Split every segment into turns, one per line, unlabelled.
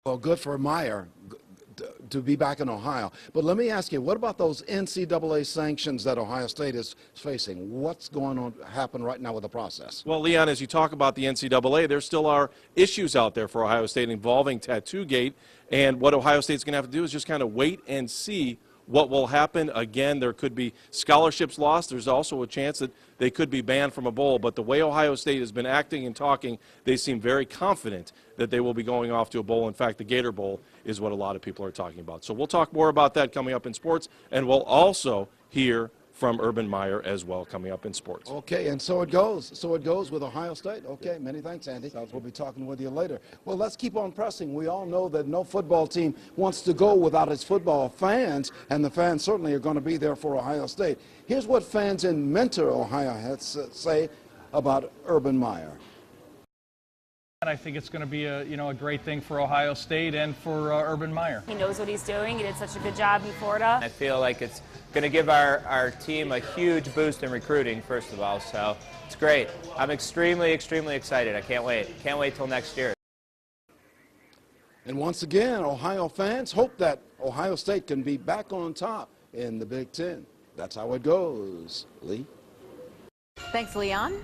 Well, good for Meyer to be back in Ohio. But let me ask you, what about those NCAA sanctions that Ohio State is facing? What's going on happen right now with the process?
Well, Leon, as you talk about the NCAA, there still are issues out there for Ohio State involving Tattoo-Gate, and what Ohio State's going to have to do is just kind of wait and see what will happen. Again, there could be scholarships lost. There's also a chance that they could be banned from a bowl. But the way Ohio State has been acting and talking, they seem very confident that they will be going off to a bowl. In fact, the Gator Bowl is what a lot of people are talking about. So we'll talk more about that coming up in sports, and we'll also hear from Urban Meyer as well coming up in sports.
Okay, and so it goes. So it goes with Ohio State. Okay, many thanks, Andy. We'll be talking with you later. Well, let's keep on pressing. We all know that no football team wants to go without its football fans, and the fans certainly are going to be there for Ohio State. Here's what fans in Mentor, Ohio, had to say about Urban Meyer.
I think it's going to be a great thing for Ohio State and for Urban Meyer.
He knows what he's doing. He did such a good job in Florida.
I feel like it's going to give our team a huge boost in recruiting, first of all, so it's great. I'm extremely, extremely excited. I can't wait. Can't wait till next year.
And once again, Ohio fans hope that Ohio State can be back on top in the Big Ten. That's how it goes. Lee?
Thanks, Leon.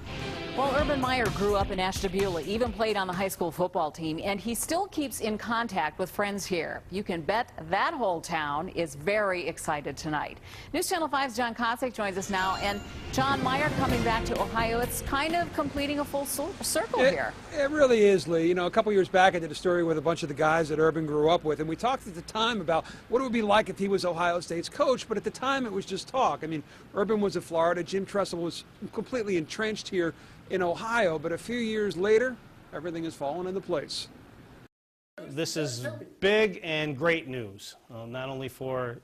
Well, Urban Meyer grew up in Ashtabula, even played on the high school football team, and he still keeps in contact with friends here. You can bet that whole town is very excited tonight. News Channel 5's John Kosick joins us now, and John, Meyer coming back to Ohio, it's kind of completing a full circle here.
It really is, Lee. You know, a couple years back I did a story with a bunch of the guys that Urban grew up with, and we talked at the time about what it would be like if he was Ohio State's coach, but at the time it was just talk. I mean, Urban was in Florida, Jim Tressel was completely entrenched here in Ohio, but a few years later, everything has fallen into place.
This is big and great news, not only for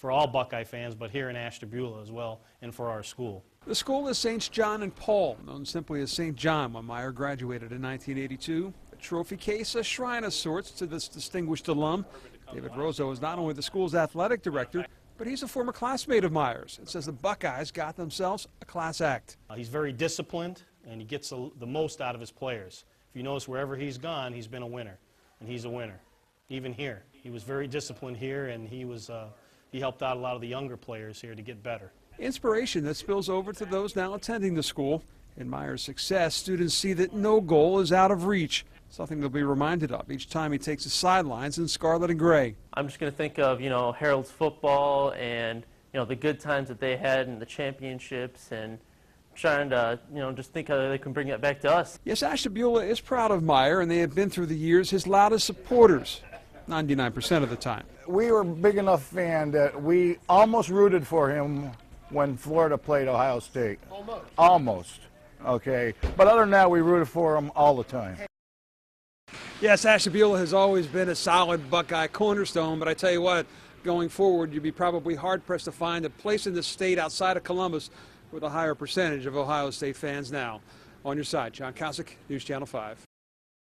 all Buckeye fans, but here in Ashtabula as well, and for our school.
The school is St. John and Paul, known simply as St. John when Meyer graduated in 1982. A trophy case, a shrine of sorts to this distinguished alum. David Rozo is not only the school's athletic director, but he's a former classmate of Meyer's. It says the Buckeyes got themselves a class act.
He's very disciplined, and he gets the most out of his players. If you notice, wherever he's gone, he's been a winner, and he's a winner. Even here, he was very disciplined here, and he helped out a lot of the younger players here to get better.
Inspiration that spills over to those now attending the school. In Meyer's success, students see that no goal is out of reach, something they'll be reminded of each time he takes the sidelines in scarlet and gray.
I'm just going to think of, Harold's football and, the good times that they had in the championships, and trying to, just think how they can bring it back to us.
Yes, Ashtabula is proud of Meyer, and they have been through the years his loudest supporters, 99% of the time.
We were a big enough fan that we almost rooted for him when Florida played Ohio State. Almost. Okay. But other than that, we rooted for him all the time.
Yes, Ashtabula has always been a solid Buckeye cornerstone, but I tell you what, going forward, you'd be probably hard-pressed to find a place in the state outside of Columbus with a higher percentage of Ohio State fans now. On your side, John Kosick, News Channel 5.